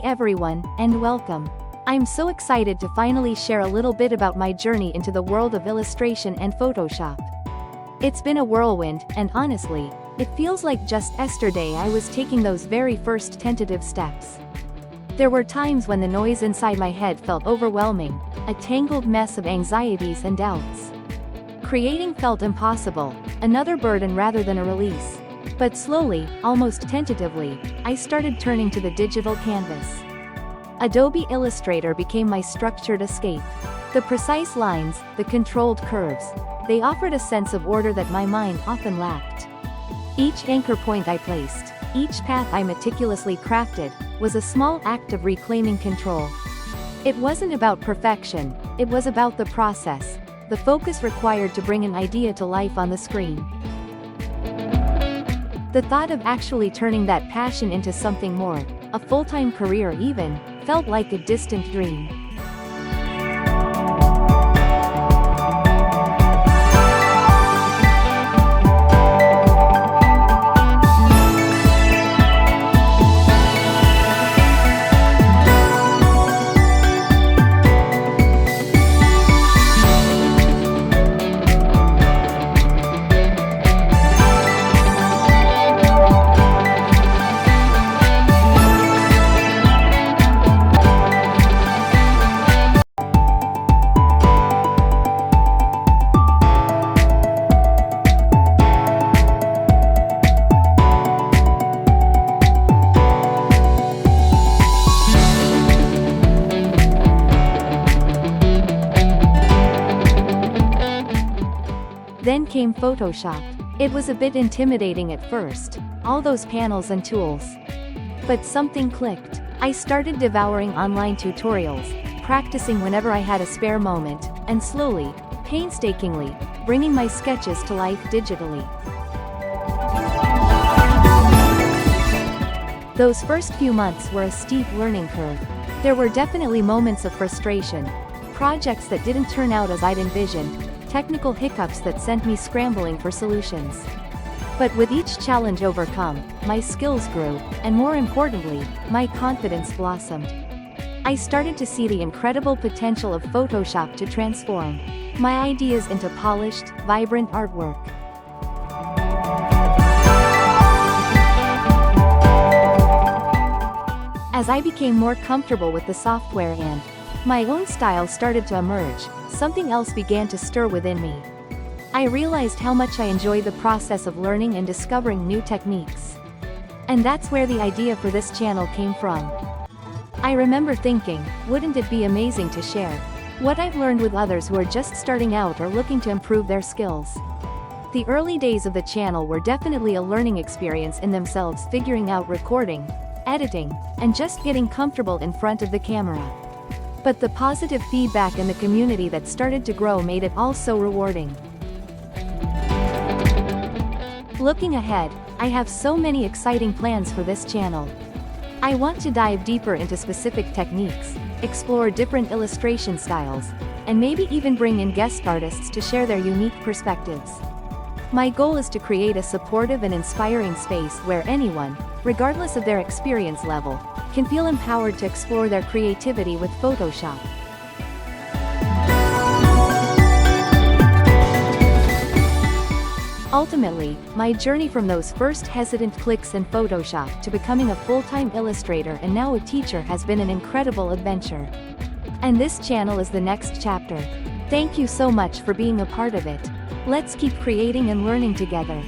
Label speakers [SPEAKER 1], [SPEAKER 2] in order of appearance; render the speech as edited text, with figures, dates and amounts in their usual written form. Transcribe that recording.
[SPEAKER 1] everyone, and welcome. I'm so excited to finally share a little bit about my journey into the world of illustration and Photoshop. It's been a whirlwind, and honestly, it feels like just yesterday I was taking those very first tentative steps. There were times when the noise inside my head felt overwhelming, a tangled mess of anxieties and doubts. Creating felt impossible, another burden rather than a release. But slowly, almost tentatively, I started turning to the digital canvas. Adobe Illustrator became my structured escape. The precise lines, the controlled curves, they offered a sense of order that my mind often lacked. Each anchor point I placed, each path I meticulously crafted, was a small act of reclaiming control. It wasn't about perfection, it was about the process, the focus required to bring an idea to life on the screen. The thought of actually turning that passion into something more, a full-time career even, felt like a distant dream. Then came Photoshop. It was a bit intimidating at first, all those panels and tools. But something clicked. I started devouring online tutorials, practicing whenever I had a spare moment, and slowly, painstakingly, bringing my sketches to life digitally. Those first few months were a steep learning curve. There were definitely moments of frustration, projects that didn't turn out as I'd envisioned, technical hiccups that sent me scrambling for solutions. But with each challenge overcome, my skills grew, and more importantly, my confidence blossomed. I started to see the incredible potential of Photoshop to transform my ideas into polished, vibrant artwork. As I became more comfortable with the software and my own style started to emerge, something else began to stir within me. I realized how much I enjoy the process of learning and discovering new techniques. And that's where the idea for this channel came from. I remember thinking, wouldn't it be amazing to share what I've learned with others who are just starting out or looking to improve their skills? The early days of the channel were definitely a learning experience in themselves, figuring out recording, editing, and just getting comfortable in front of the camera. But the positive feedback and the community that started to grow made it all so rewarding. Looking ahead, I have so many exciting plans for this channel. I want to dive deeper into specific techniques, explore different illustration styles, and maybe even bring in guest artists to share their unique perspectives. My goal is to create a supportive and inspiring space where anyone, regardless of their experience level, can feel empowered to explore their creativity with Photoshop. Ultimately, my journey from those first hesitant clicks in Photoshop to becoming a full-time illustrator and now a teacher has been an incredible adventure. And this channel is the next chapter. Thank you so much for being a part of it. Let's keep creating and learning together.